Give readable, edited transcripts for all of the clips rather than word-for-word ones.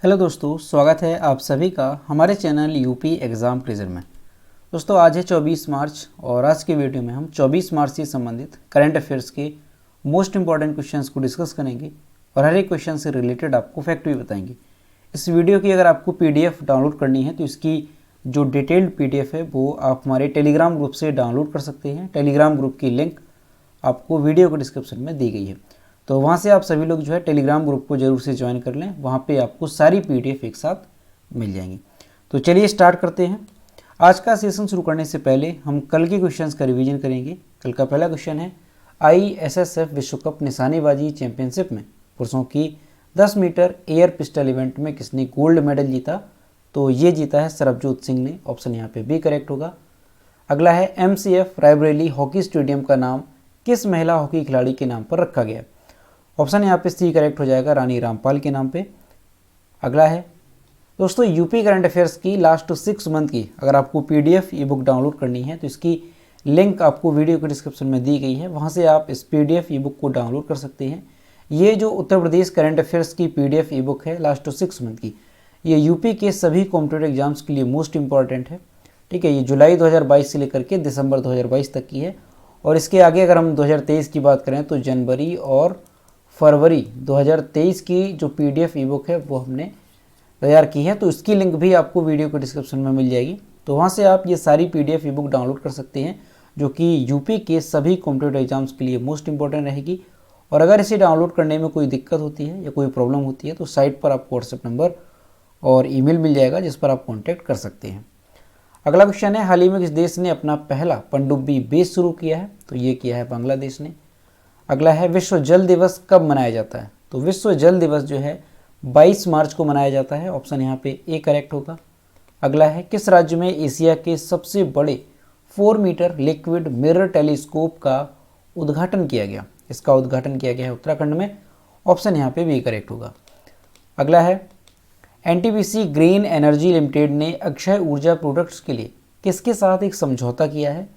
Hello दोस्तों, स्वागत है आप सभी का हमारे चैनल यूपी एग्ज़ाम क्विज़र में। दोस्तों आज है 24 मार्च और आज के वीडियो में हम 24 मार्च से संबंधित करंट अफेयर्स के मोस्ट इंपॉर्टेंट क्वेश्चंस को डिस्कस करेंगे और हर एक क्वेश्चन से रिलेटेड आपको फैक्ट भी बताएंगे। इस वीडियो की अगर आपको PDF डाउनलोड करनी है तो इसकी जो डिटेल्ड PDF है वो आप हमारे टेलीग्राम ग्रुप से डाउनलोड कर सकते हैं। टेलीग्राम ग्रुप की लिंक आपको वीडियो के डिस्क्रिप्शन में दी गई है, तो वहाँ से आप सभी लोग जो है टेलीग्राम ग्रुप को जरूर से ज्वाइन कर लें। वहाँ पे आपको सारी PDF एक साथ मिल जाएंगी। तो चलिए स्टार्ट करते हैं। आज का सेशन शुरू करने से पहले हम कल के क्वेश्चंस का रिवीजन करेंगे। कल का पहला क्वेश्चन है ISSF विश्व कप निशानेबाजी चैंपियनशिप में पुरुषों की 10 मीटर एयर पिस्टल इवेंट में किसने गोल्ड मेडल जीता? तो ये जीता है सरबजोत सिंह ने। ऑप्शन यहाँ पे बी करेक्ट होगा। अगला है MCF रायबरेली हॉकी स्टेडियम का नाम किस महिला हॉकी खिलाड़ी के नाम पर रखा गया? ऑप्शन यहाँ पे सी करेक्ट हो जाएगा, रानी रामपाल के नाम पे। अगला है दोस्तों यूपी करंट अफेयर्स की लास्ट 6 मंथ की अगर आपको PDF ई बुक डाउनलोड करनी है तो इसकी लिंक आपको वीडियो के डिस्क्रिप्शन में दी गई है। वहाँ से आप इस PDF ई बुक को डाउनलोड कर सकते हैं। ये जो उत्तर प्रदेश करंट अफेयर्स की PDF ई बुक है लास्ट 6 मंथ की, ये यूपी के सभी कॉम्पिटेटिव एग्जाम्स के लिए मोस्ट इंपॉर्टेंट है। ठीक है, ये जुलाई 2022 से लेकर के दिसंबर 2022 तक की है और इसके आगे अगर हम 2023 की बात करें तो जनवरी और फरवरी 2023 की जो PDF ई बुक है वो हमने तैयार की है। तो इसकी लिंक भी आपको वीडियो के डिस्क्रिप्शन में मिल जाएगी। तो वहाँ से आप ये सारी PDF ई बुक डाउनलोड कर सकते हैं जो कि यूपी के सभी कॉम्पिटेटिव एग्जाम्स के लिए मोस्ट इंपॉर्टेंट रहेगी। और अगर इसे डाउनलोड करने में कोई दिक्कत होती है या कोई प्रॉब्लम होती है तो साइट पर आपको व्हाट्सएप नंबर और ईमेल मिल जाएगा जिस पर आप कॉन्टैक्ट कर सकते हैं। अगला क्वेश्चन है हाल ही में किस देश ने अपना पहला पनडुब्बी बेस शुरू किया है? तो ये किया है बांग्लादेश ने। अगला है विश्व जल दिवस कब मनाया जाता है? तो विश्व जल दिवस जो है 22 मार्च को मनाया जाता है। ऑप्शन यहाँ पे ए करेक्ट होगा। अगला है किस राज्य में एशिया के सबसे बड़े 4 मीटर लिक्विड मिरर टेलीस्कोप का उद्घाटन किया गया? इसका उद्घाटन किया गया है उत्तराखंड में। ऑप्शन यहाँ पे बी करेक्ट होगा। अगला है NTPC ग्रीन एनर्जी लिमिटेड ने अक्षय ऊर्जा प्रोडक्ट्स के लिए किसके साथ एक समझौता किया है?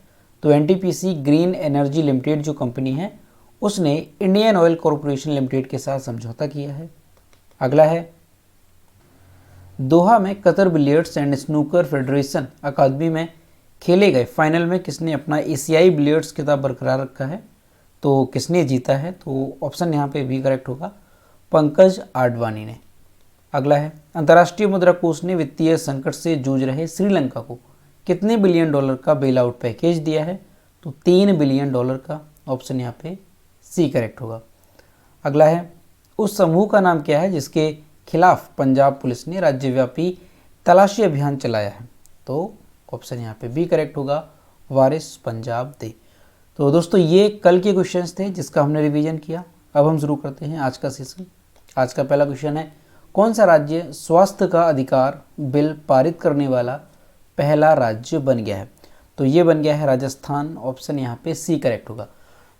तो NTPC ग्रीन एनर्जी लिमिटेड जो कंपनी है उसने इंडियन ऑयल कॉरपोरेशन लिमिटेड के साथ समझौता किया है। अगला है दोहा में Qatar billiards and snooker federation academy में खेले गए फाइनल में किसने अपना एशियाई बिलियर्ड्स खिताब बरकरार रखा है? तो किसने जीता है? तो ऑप्शन यहाँ पे भी करेक्ट होगा, पंकज आडवाणी ने। अगला है अंतर्राष्ट्रीय मुद्रा कोष ने वित्तीय संकट से जूझ रहे श्रीलंका को कितने बिलियन डॉलर का बेल आउट पैकेज दिया है? तो 3 बिलियन डॉलर का। ऑप्शन यहाँ पे सी करेक्ट होगा। अगला है उस समूह का नाम क्या है जिसके खिलाफ पंजाब पुलिस ने राज्यव्यापी तलाशी अभियान चलाया है? तो ऑप्शन यहाँ पे बी करेक्ट होगा, वारिस पंजाब दे। तो दोस्तों ये कल के क्वेश्चंस थे जिसका हमने रिवीजन किया। अब हम शुरू करते हैं आज का सेशन। आज का पहला क्वेश्चन है कौन सा राज्य स्वास्थ्य का अधिकार बिल पारित करने वाला पहला राज्य बन गया है? तो ये बन गया है राजस्थान। ऑप्शन यहाँ पे सी करेक्ट होगा।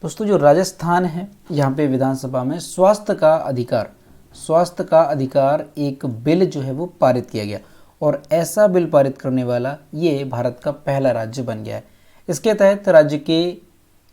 दोस्तों जो राजस्थान है यहाँ पे विधानसभा में स्वास्थ्य का अधिकार एक बिल जो है वो पारित किया गया और ऐसा बिल पारित करने वाला ये भारत का पहला राज्य बन गया है। इसके तहत राज्य के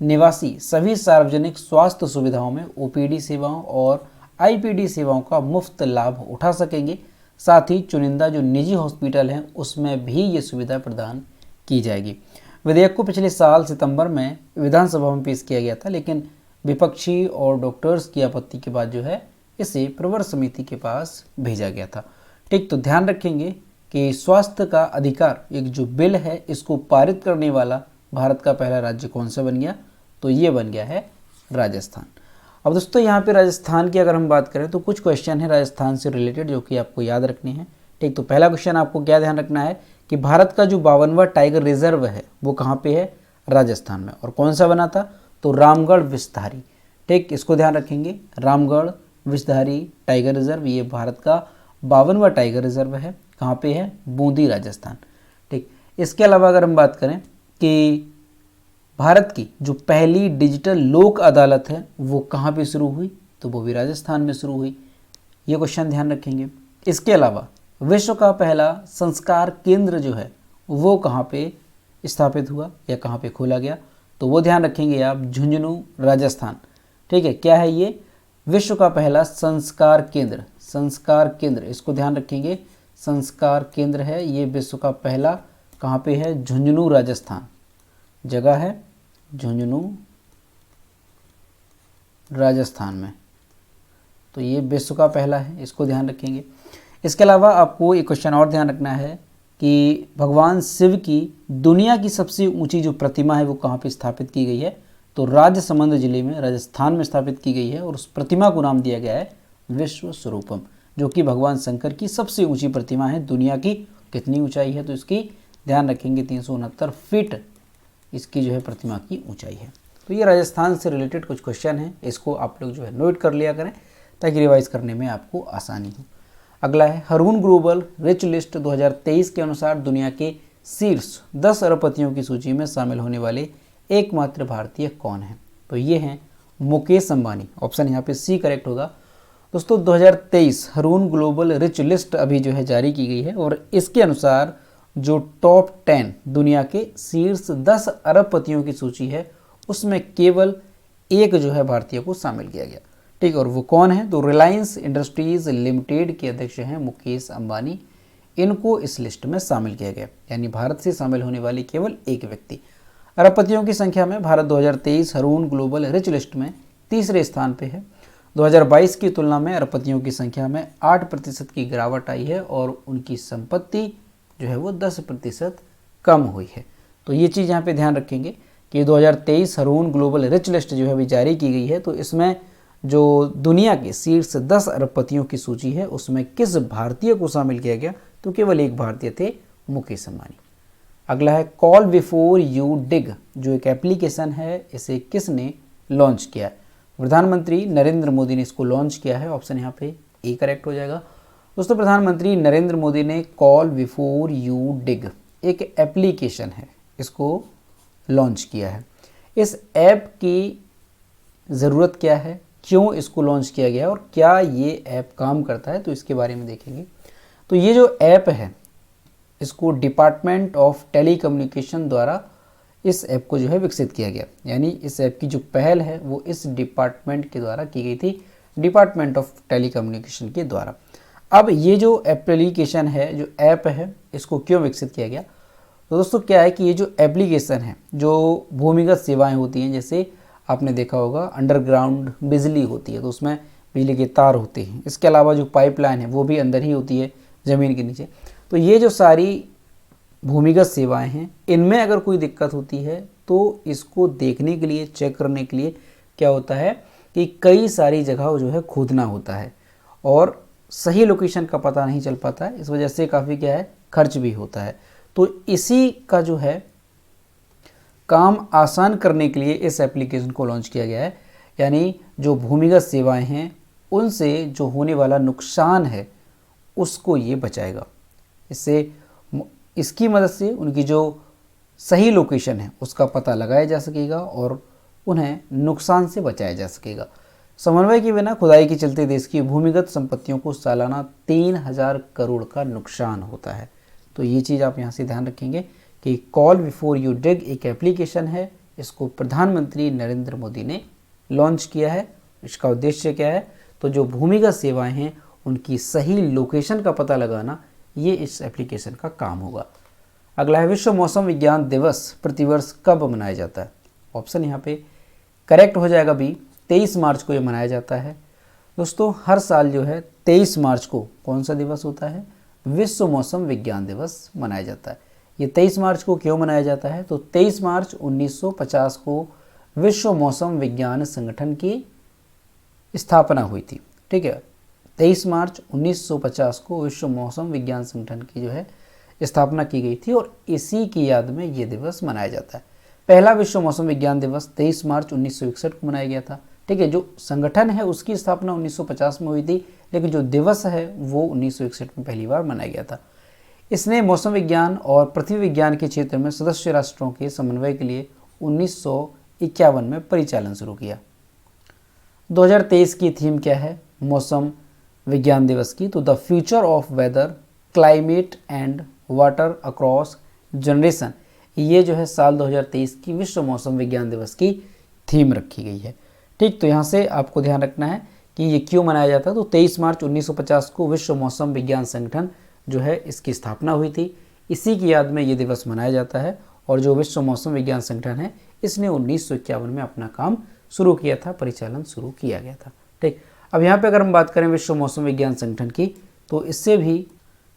निवासी सभी सार्वजनिक स्वास्थ्य सुविधाओं में OPD सेवाओं और IPD सेवाओं का मुफ्त लाभ उठा सकेंगे। साथ ही चुनिंदा जो निजी हॉस्पिटल हैं उसमें भी ये सुविधा प्रदान की जाएगी। विधेयक को पिछले साल सितंबर में विधानसभा में पेश किया गया था, लेकिन विपक्षी और डॉक्टर्स की आपत्ति के बाद जो है इसे प्रवर समिति के पास भेजा गया था। ठीक, तो ध्यान रखेंगे कि स्वास्थ्य का अधिकार एक जो बिल है इसको पारित करने वाला भारत का पहला राज्य कौन सा बन गया? तो ये बन गया है राजस्थान। अब दोस्तों यहाँ पे राजस्थान की अगर हम बात करें तो कुछ क्वेश्चन है राजस्थान से रिलेटेड जो कि आपको याद रखने हैं। ठीक, तो पहला क्वेश्चन आपको क्या ध्यान रखना है कि भारत का जो 52वां टाइगर रिजर्व है वो कहाँ पे है? राजस्थान में। और कौन सा बना था? तो रामगढ़ विषधारी। ठीक, इसको ध्यान रखेंगे, रामगढ़ विषधारी टाइगर रिजर्व ये भारत का 52वां टाइगर रिजर्व है। कहाँ पे है? बूंदी राजस्थान। ठीक, इसके अलावा अगर हम बात करें कि भारत की जो पहली डिजिटल लोक अदालत है वो कहाँ पे शुरू हुई? तो वो भी राजस्थान में शुरू हुई। ये क्वेश्चन ध्यान रखेंगे। इसके अलावा विश्व का पहला संस्कार केंद्र जो है वो कहाँ पे स्थापित हुआ या कहाँ पे खोला गया? तो वो ध्यान रखेंगे आप, झुंझुनू राजस्थान। ठीक है, क्या है ये? विश्व का पहला संस्कार केंद्र, संस्कार केंद्र, इसको ध्यान रखेंगे, संस्कार केंद्र है ये विश्व का पहला, कहाँ पे है, झुंझुनू राजस्थान, जगह है झुंझुनू राजस्थान में, तो ये विश्व का पहला है, इसको ध्यान रखेंगे। इसके अलावा आपको एक क्वेश्चन और ध्यान रखना है कि भगवान शिव की दुनिया की सबसे ऊंची जो प्रतिमा है वो कहाँ पे स्थापित की गई है, तो राजसमंद जिले में राजस्थान में स्थापित की गई है और उस प्रतिमा को नाम दिया गया है विश्व स्वरूपम, जो कि भगवान शंकर की सबसे ऊंची प्रतिमा है। दुनिया की कितनी ऊंचाई है, तो इसकी ध्यान रखेंगे 369 फीट इसकी जो है प्रतिमा की ऊंचाई है। तो ये राजस्थान से रिलेटेड कुछ क्वेश्चन हैं, इसको आप लोग जो है नोट कर लिया करें ताकि रिवाइज करने में आपको आसानी हो। अगला है हरून ग्लोबल रिच लिस्ट 2023 के अनुसार दुनिया के शीर्ष 10 अरबपतियों की सूची में शामिल होने वाले एकमात्र भारतीय कौन है, तो ये हैं मुकेश अंबानी, ऑप्शन यहाँ पे सी करेक्ट होगा। दोस्तों 2023 हरून ग्लोबल रिच लिस्ट अभी जो है जारी की गई है और इसके अनुसार जो टॉप 10 दुनिया के शीर्ष 10 अरबपतियों की सूची है उसमें केवल एक जो है भारतीय को शामिल किया गया, ठीक, और वो कौन है, तो रिलायंस इंडस्ट्रीज लिमिटेड के अध्यक्ष हैं मुकेश अंबानी, इनको इस लिस्ट में शामिल किया गया, यानी भारत से शामिल होने वाले केवल एक व्यक्ति। अरबपतियों की संख्या में Bharat 2023 Haroon global rich list में तीसरे स्थान पे है। 2022 की तुलना में अरबपतियों की संख्या में 8% की गिरावट आई है और उनकी संपत्ति जो है वो 10% कम हुई है। तो ये चीज़ यहाँ पे ध्यान रखेंगे कि 2023 हरून ग्लोबल रिच लिस्ट जो है अभी जारी की गई है, तो इसमें जो दुनिया के शीर्ष 10 अरबपतियों की सूची है उसमें किस भारतीय को शामिल किया गया, तो केवल एक भारतीय थे, मुकेश अंबानी। अगला है कॉल बिफोर यू डिग, जो एक एप्लीकेशन है, इसे किसने लॉन्च किया है, प्रधानमंत्री नरेंद्र मोदी ने इसको लॉन्च किया है, ऑप्शन यहाँ पे ए करेक्ट हो जाएगा। दोस्तों प्रधानमंत्री नरेंद्र मोदी ने कॉल बिफोर यू डिग एक एप्लीकेशन है, इसको लॉन्च किया है। इस ऐप की ज़रूरत क्या है, क्यों इसको लॉन्च किया गया और क्या ये ऐप काम करता है, तो इसके बारे में देखेंगे। तो ये जो ऐप है इसको डिपार्टमेंट ऑफ टेलीकम्युनिकेशन द्वारा इस ऐप को जो है विकसित किया गया, यानी इस ऐप की जो पहल है वो इस डिपार्टमेंट के द्वारा की गई थी, डिपार्टमेंट ऑफ टेलीकम्युनिकेशन के द्वारा। अब ये जो एप्लीकेशन है, जो ऐप है, इसको क्यों विकसित किया गया, तो दोस्तों क्या है कि ये जो एप्लीकेशन है, जो भूमिगत सेवाएं होती हैं, जैसे आपने देखा होगा अंडरग्राउंड बिजली होती है तो उसमें बिजली के तार होते हैं, इसके अलावा जो पाइपलाइन है वो भी अंदर ही होती है ज़मीन के नीचे। तो ये जो सारी भूमिगत सेवाएं हैं इनमें अगर कोई दिक्कत होती है तो इसको देखने के लिए, चेक करने के लिए क्या होता है कि कई सारी जगह जो है खोदना होता है और सही लोकेशन का पता नहीं चल पाता है, इस वजह से काफ़ी क्या है खर्च भी होता है। तो इसी का जो है काम आसान करने के लिए इस एप्लीकेशन को लॉन्च किया गया है, यानी जो भूमिगत सेवाएं हैं उनसे जो होने वाला नुकसान है उसको ये बचाएगा। इससे इसकी मदद से उनकी जो सही लोकेशन है उसका पता लगाया जा सकेगा और उन्हें नुकसान से बचाया जा सकेगा। समन्वय के बिना खुदाई के चलते देश की भूमिगत संपत्तियों को सालाना 3000 करोड़ का नुकसान होता है। तो ये चीज़ आप यहाँ से ध्यान रखेंगे कि कॉल बिफोर यू डिग एक एप्लीकेशन है, इसको प्रधानमंत्री नरेंद्र मोदी ने लॉन्च किया है। इसका उद्देश्य क्या है, तो जो भूमिगत सेवाएं हैं उनकी सही लोकेशन का पता लगाना, ये इस एप्लीकेशन का काम होगा। अगला है विश्व मौसम विज्ञान दिवस प्रतिवर्ष कब मनाया जाता है, ऑप्शन यहाँ पे करेक्ट हो जाएगा बी, 23 मार्च को ये मनाया जाता है। दोस्तों हर साल जो है 23 मार्च को कौन सा दिवस होता है, विश्व मौसम विज्ञान दिवस मनाया जाता है। ये 23 मार्च को क्यों मनाया जाता है, तो 23 मार्च 1950 को विश्व मौसम विज्ञान संगठन की स्थापना हुई थी, ठीक है। 23 मार्च 1950 को विश्व मौसम विज्ञान संगठन की जो है स्थापना की गई थी और इसी की याद में ये दिवस मनाया जाता है। पहला विश्व मौसम विज्ञान दिवस 23 मार्च 1961 को मनाया गया था, ठीक है। जो संगठन है उसकी स्थापना 1950 में हुई थी, लेकिन जो दिवस है वो 1961 में पहली बार मनाया गया था। इसने मौसम विज्ञान और पृथ्वी विज्ञान के क्षेत्र में सदस्य राष्ट्रों के समन्वय के लिए 1951 में परिचालन शुरू किया। 2023 की थीम क्या है मौसम विज्ञान दिवस की, तो the future of weather climate and water across generation, ये जो है साल 2023 की विश्व मौसम विज्ञान दिवस की थीम रखी गई है, ठीक। तो यहाँ से आपको ध्यान रखना है कि ये क्यों मनाया जाता है। तो 23 मार्च 1950 को विश्व मौसम विज्ञान संगठन जो है इसकी स्थापना हुई थी। इसी की याद में ये दिवस मनाया जाता है। और जो विश्व मौसम विज्ञान संगठन है इसने 1951 में अपना काम शुरू किया था, परिचालन शुरू किया गया था। ठीक, अब यहाँ पे अगर हम बात करें विश्व मौसम विज्ञान संगठन की, तो इससे भी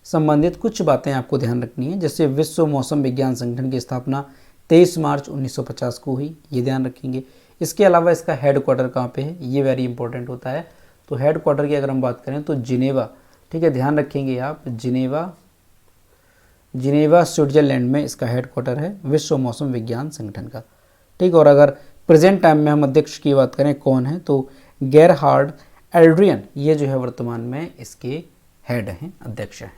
संबंधित कुछ बातें आपको ध्यान रखनी है। जैसे विश्व मौसम विज्ञान संगठन की स्थापना 23 मार्च 1950 को हुई, ये ध्यान रखेंगे। इसके अलावा इसका हेडक्वार्टर कहाँ पे है, ये वेरी इंपॉर्टेंट होता है। तो हेडक्वार्टर की अगर हम बात करें तो जिनेवा, ठीक है, ध्यान रखेंगे आप, जिनेवा स्विट्जरलैंड में इसका हेडक्वार्टर है विश्व मौसम विज्ञान संगठन का। ठीक, और अगर प्रेजेंट टाइम में हम अध्यक्ष की बात करें कौन है, तो गेरहार्ड एल्ड्रियन, ये जो है वर्तमान में इसके हेड हैं, अध्यक्ष हैं।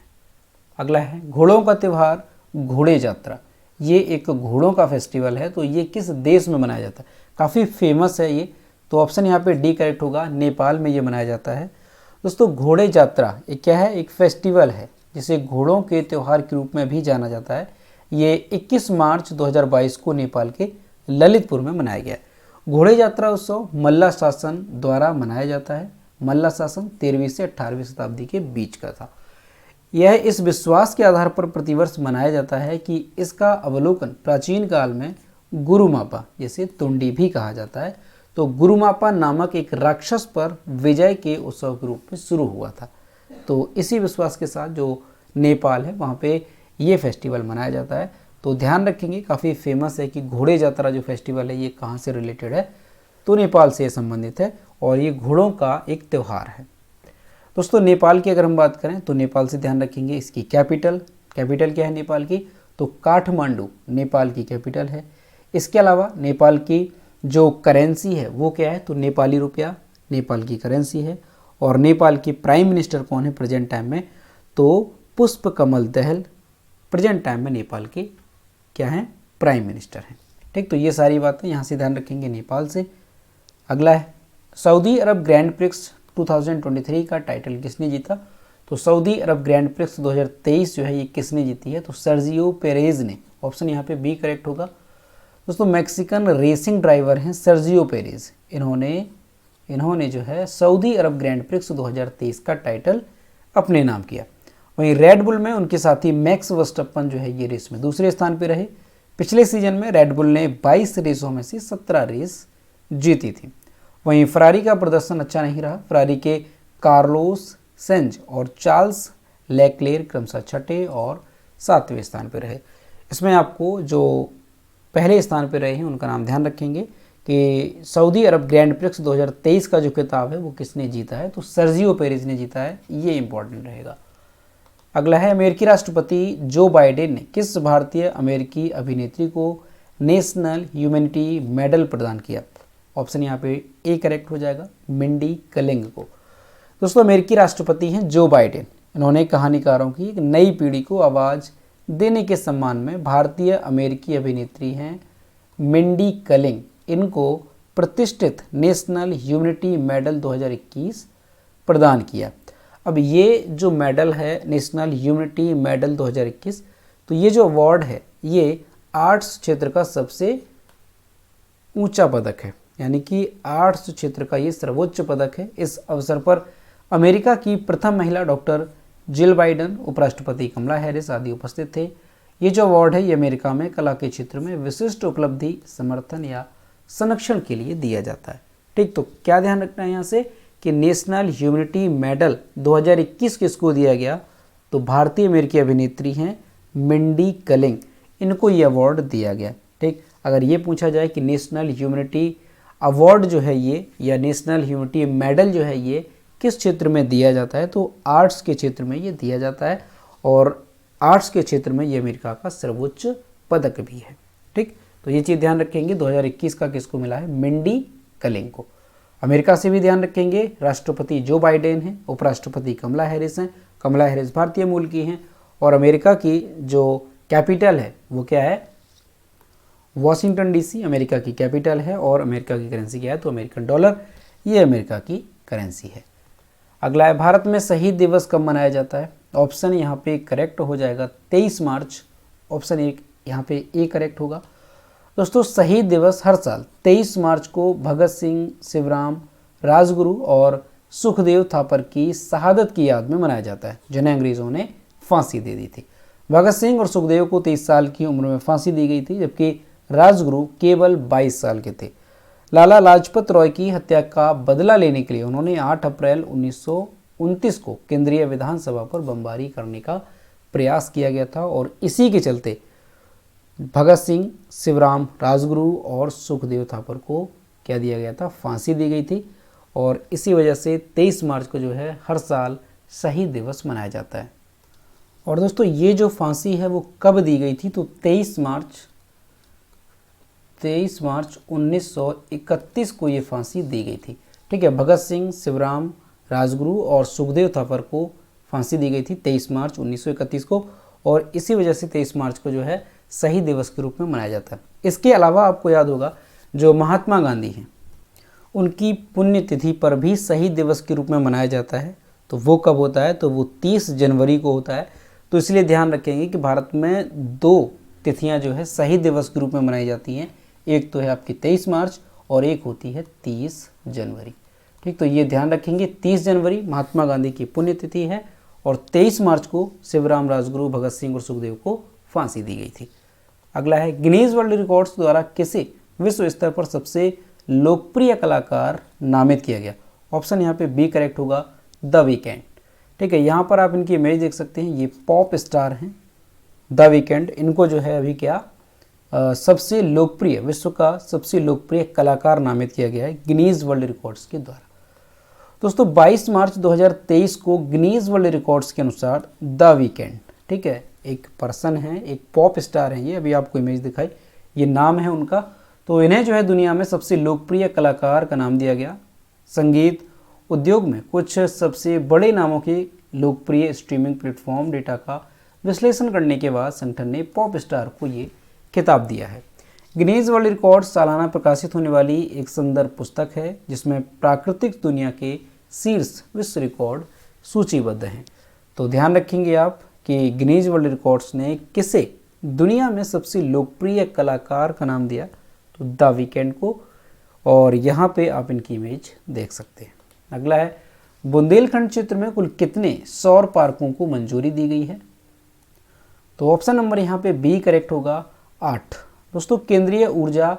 अगला है घोड़ों का त्यौहार घोड़े यात्रा। ये एक घोड़ों का फेस्टिवल है। तो ये किस देश में मनाया जाता है, काफ़ी फेमस है ये। तो ऑप्शन यहाँ पे डी करेक्ट होगा, नेपाल में ये मनाया जाता है। दोस्तों घोड़े यात्रा ये क्या है, एक फेस्टिवल है जिसे घोड़ों के त्यौहार के रूप में भी जाना जाता है। ये 21 मार्च 2022 को नेपाल के ललितपुर में मनाया गया। घोड़े यात्रा उत्सव मल्ला शासन द्वारा मनाया जाता है। मल्ला शासन 13वीं से 18वीं शताब्दी के बीच का था। यह इस विश्वास के आधार पर प्रतिवर्ष मनाया जाता है कि इसका अवलोकन प्राचीन काल में गुरुमापा, जिसे तुंडी भी कहा जाता है, तो गुरुमापा नामक एक राक्षस पर विजय के उत्सव के रूप में शुरू हुआ था। तो इसी विश्वास के साथ जो नेपाल है वहाँ पे ये फेस्टिवल मनाया जाता है। तो ध्यान रखेंगे, काफ़ी फेमस है कि घोड़े यात्रा जो फेस्टिवल है ये कहाँ से रिलेटेड है, तो नेपाल से संबंधित है और ये घोड़ों का एक त्यौहार है। दोस्तों नेपाल की अगर हम बात करें तो नेपाल से ध्यान रखेंगे इसकी कैपिटल क्या है नेपाल की, तो काठमांडू नेपाल की कैपिटल है। इसके अलावा नेपाल की जो करेंसी है वो क्या है, तो नेपाली रुपया नेपाल की करेंसी है। और नेपाल की प्राइम मिनिस्टर कौन है प्रेजेंट टाइम में, तो पुष्प कमल दहल प्रेजेंट टाइम में नेपाल के क्या हैं, प्राइम मिनिस्टर हैं। ठीक, तो ये सारी बातें यहाँ से ध्यान रखेंगे नेपाल से। अगला है सऊदी अरब ग्रैंड प्रिक्स 2023 का टाइटल किसने जीता, तो सऊदी अरब ग्रैंड प्रिक्स 2023 जो है ये किसने जीती है, तो सर्जियो पेरेज ने। ऑप्शन यहाँ पे बी करेक्ट होगा। दोस्तों मैक्सिकन रेसिंग ड्राइवर हैं सर्जियो पेरेज, इन्होंने जो है सऊदी अरब ग्रैंड प्रिक्स 2023 का टाइटल अपने नाम किया। वहीं रेड बुल में उनके साथी मैक्स वर्स्टप्पन जो है ये रेस में दूसरे स्थान पर रहे। पिछले सीजन में रेड बुल ने 22 रेसों में से 17 रेस जीती थी। वहीं फरारी का प्रदर्शन अच्छा नहीं रहा। फरारी के कार्लोस सेंज और चार्ल्स लेक्लेयर क्रमशः छठे और 7वें स्थान पर रहे। इसमें आपको जो पहले स्थान पर रहे हैं उनका नाम ध्यान रखेंगे कि सऊदी अरब ग्रैंड प्रिक्स 2023 का जो खिताब है वो किसने जीता है, तो सर्जियो पेरेज ने जीता है। ये इंपॉर्टेंट रहेगा। अगला है अमेरिकी राष्ट्रपति जो बाइडेन ने किस भारतीय अमेरिकी अभिनेत्री को नेशनल ह्यूमैनिटी मेडल प्रदान किया। ऑप्शन यहाँ पे ए करेक्ट हो जाएगा, मिंडी कलिंग को। दोस्तों अमेरिकी राष्ट्रपति हैं जो बाइडेन, इन्होंने कहानीकारों की एक नई पीढ़ी को आवाज़ देने के सम्मान में भारतीय अमेरिकी अभिनेत्री हैं मिंडी कलिंग, इनको प्रतिष्ठित नेशनल ह्यूमैनिटी मेडल 2021 प्रदान किया। अब ये जो मेडल है नेशनल ह्यूमैनिटी मेडल 2021, तो ये जो अवार्ड है ये आर्ट्स क्षेत्र का सबसे ऊंचा पदक है, यानी कि आर्ट्स क्षेत्र का ये सर्वोच्च पदक है। इस अवसर पर अमेरिका की प्रथम महिला डॉक्टर जिल बाइडन, उपराष्ट्रपति कमला हैरिस आदि उपस्थित थे। ये जो अवार्ड है ये अमेरिका में कला के क्षेत्र में विशिष्ट उपलब्धि, समर्थन या संरक्षण के लिए दिया जाता है। ठीक, तो क्या ध्यान रखना है यहाँ से कि नेशनल ह्यूमैनिटी मेडल 2021 किसको दिया गया, तो भारतीय अमेरिकी अभिनेत्री हैं मिंडी कलिंग, इनको ये अवार्ड दिया गया। ठीक, अगर ये पूछा जाए कि नेशनल ह्यूमैनिटी अवार्ड जो है ये या नेशनल ह्यूमैनिटी मेडल जो है ये किस क्षेत्र में दिया जाता है, तो आर्ट्स के क्षेत्र में ये दिया जाता है और आर्ट्स के क्षेत्र में ये अमेरिका का सर्वोच्च पदक भी है। ठीक, तो ये चीज़ ध्यान रखेंगे 2021 का किसको मिला है, मिंडी कलिंग को। अमेरिका से भी ध्यान रखेंगे, राष्ट्रपति जो बाइडेन हैं, उपराष्ट्रपति कमला हैरिस हैं। कमला हैरिस भारतीय मूल की हैं और अमेरिका की जो कैपिटल है वो क्या है, वॉशिंगटन डीसी अमेरिका की कैपिटल है और अमेरिका की करेंसी क्या है, तो अमेरिकन डॉलर, ये अमेरिका की करेंसी है। अगला है भारत में शहीद दिवस कब मनाया जाता है। ऑप्शन यहाँ पे करेक्ट हो जाएगा 23 मार्च, ऑप्शन एक यहाँ पे ए करेक्ट होगा। दोस्तों शहीद दिवस हर साल 23 मार्च को भगत सिंह, शिवराम, राजगुरु और सुखदेव थापर की शहादत की याद में मनाया जाता है, जिन्हें अंग्रेजों ने फांसी दे दी थी। भगत सिंह और सुखदेव को 23 साल की उम्र में फांसी दी गई थी, जबकि राजगुरु केवल 22 साल के थे। लाला लाजपत राय की हत्या का बदला लेने के लिए उन्होंने 8 अप्रैल 1929 को केंद्रीय विधानसभा पर बमबारी करने का प्रयास किया गया था और इसी के चलते भगत सिंह, शिवराम, राजगुरु और सुखदेव थापर को क्या दिया गया था, फांसी दी गई थी। और इसी वजह से 23 मार्च को जो है हर साल शहीद दिवस मनाया जाता है। और दोस्तों ये जो फांसी है वो कब दी गई थी, तो 23 मार्च 1931 को ये फांसी दी गई थी। ठीक है, भगत सिंह, शिवराम, राजगुरु और सुखदेव थापर को फांसी दी गई थी 23 मार्च 1931 को, और इसी वजह से 23 मार्च को जो है शहीद दिवस के रूप में मनाया जाता है। इसके अलावा आपको याद होगा जो महात्मा गांधी हैं उनकी पुण्यतिथि पर भी शहीद दिवस के रूप में मनाया जाता है। तो वो कब होता है, तो वो 30 जनवरी को होता है। तो इसलिए ध्यान रखेंगे कि भारत में 2 तिथियां जो है शहीद दिवस के रूप में मनाई जाती हैं। एक तो है आपकी 23 मार्च और एक होती है 30 जनवरी। ठीक, तो ये ध्यान रखेंगे, 30 जनवरी महात्मा गांधी की पुण्यतिथि है और 23 मार्च को शिवराम, राजगुरु, भगत सिंह और सुखदेव को फांसी दी गई थी। अगला है गिनीज वर्ल्ड रिकॉर्ड्स द्वारा किसे विश्व स्तर पर सबसे लोकप्रिय कलाकार नामित किया गया। ऑप्शन यहाँ पे बी करेक्ट होगा, द वीकेंड। ठीक है, यहाँ पर आप इनकी इमेज देख सकते हैं, ये पॉप स्टार हैं द वीकेंड। इनको जो है अभी क्या सबसे लोकप्रिय, विश्व का सबसे लोकप्रिय कलाकार नामित किया गया है गिनीज वर्ल्ड रिकॉर्ड्स के द्वारा। दोस्तों 22 मार्च 2023 को गिनीज वर्ल्ड रिकॉर्ड्स के अनुसार द वीकेंड, ठीक है, एक पर्सन है, एक पॉप स्टार है, ये अभी आपको इमेज दिखाई, ये नाम है उनका। तो इन्हें जो है दुनिया में सबसे लोकप्रिय कलाकार का नाम दिया गया। संगीत उद्योग में कुछ सबसे बड़े नामों के लोकप्रिय स्ट्रीमिंग प्लेटफॉर्म डेटा का विश्लेषण करने के बाद संगठन ने पॉप स्टार को ये खिताब दिया है। गिनीज वर्ल्ड रिकॉर्ड सालाना प्रकाशित होने वाली एक संदर्भ पुस्तक है जिसमें प्राकृतिक दुनिया के शीर्ष विश्व रिकॉर्ड सूचीबद्ध हैं। तो ध्यान रखेंगे आप कि गिनीज वर्ल्ड रिकॉर्ड्स ने किसे दुनिया में सबसे लोकप्रिय कलाकार का नाम दिया, तो द वीकेंड को, और यहाँ पे आप इनकी इमेज देख सकते हैं। अगला है बुंदेलखंड क्षेत्र में कुल कितने सौर पार्कों को मंजूरी दी गई है। तो ऑप्शन नंबर यहाँ पे बी करेक्ट होगा, 8। दोस्तों केंद्रीय ऊर्जा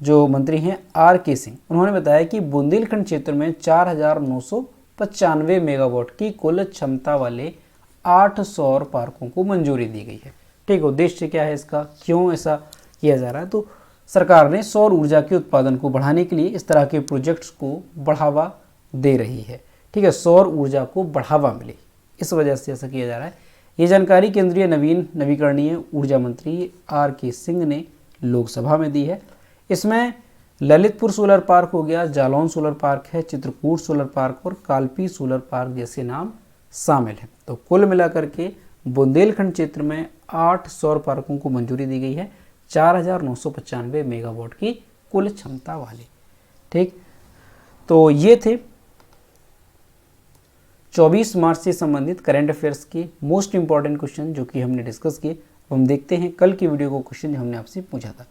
जो मंत्री हैं R.K. सिंह, उन्होंने बताया कि बुंदेलखंड क्षेत्र में 4,995 मेगावाट की कुल क्षमता वाले 8 सौर पार्कों को मंजूरी दी गई है। ठीक, उद्देश्य क्या है इसका, क्यों ऐसा किया जा रहा है, तो सरकार ने सौर ऊर्जा के उत्पादन को बढ़ाने के लिए इस तरह के प्रोजेक्ट्स को बढ़ावा दे रही है। ठीक है, सौर ऊर्जा को बढ़ावा मिले, इस वजह से ऐसा किया जा रहा है। ये जानकारी केंद्रीय नवीकरणीय ऊर्जा मंत्री R.K. सिंह ने लोकसभा में दी है। इसमें ललितपुर सोलर पार्क हो गया, जालौन सोलर पार्क है, चित्रकूट सोलर पार्क और कालपी सोलर पार्क जैसे नाम शामिल हैं। तो कुल मिलाकर के बुंदेलखंड क्षेत्र में 8 सौर पार्कों को मंजूरी दी गई है, 4,995 मेगावाट की कुल क्षमता वाले। ठीक, तो ये थे 24 मार्च से संबंधित करंट अफेयर्स के मोस्ट इंपॉर्टेंट क्वेश्चन जो कि हमने डिस्कस किए। हम देखते हैं कल की वीडियो को क्वेश्चन जो हमने आपसे पूछा था।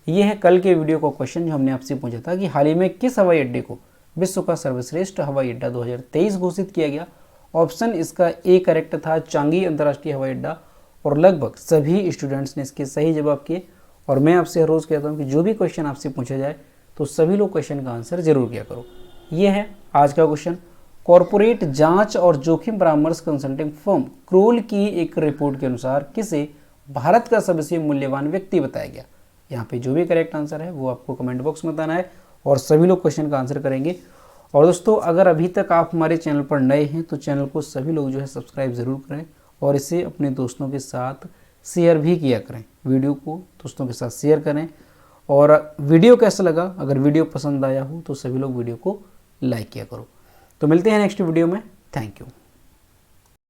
ये है कल के वीडियो का क्वेश्चन जो हमने आपसे पूछा था कि हाल ही में किस हवाई अड्डे को विश्व का सर्वश्रेष्ठ हवाई अड्डा 2023 घोषित किया गया। ऑप्शन इसका ए करेक्ट था, चांगी अंतर्राष्ट्रीय हवाई अड्डा, और लगभग सभी स्टूडेंट्स ने इसके सही जवाब किए। और मैं आपसे हर रोज़ कहता हूँ कि जो भी क्वेश्चन आपसे पूछा जाए तो सभी लोग क्वेश्चन का आंसर जरूर किया करो। ये है आज का क्वेश्चन। कॉरपोरेट जांच और जोखिम परामर्श कंसल्टिंग फर्म क्रोल की एक रिपोर्ट के अनुसार किसे भारत का सबसे मूल्यवान व्यक्ति बताया गया। यहाँ पे जो भी करेक्ट आंसर है वो आपको कमेंट बॉक्स में बताना है और सभी लोग क्वेश्चन का आंसर करेंगे। और दोस्तों अगर अभी तक आप हमारे चैनल पर नए हैं तो चैनल को सभी लोग जो है सब्सक्राइब ज़रूर करें और इसे अपने दोस्तों के साथ शेयर भी किया करें। वीडियो को दोस्तों के साथ शेयर करें। और वीडियो कैसा लगा, अगर वीडियो पसंद आया हो तो सभी लोग वीडियो को लाइक किया करो। तो मिलते हैं नेक्स्ट वीडियो में। Thank you.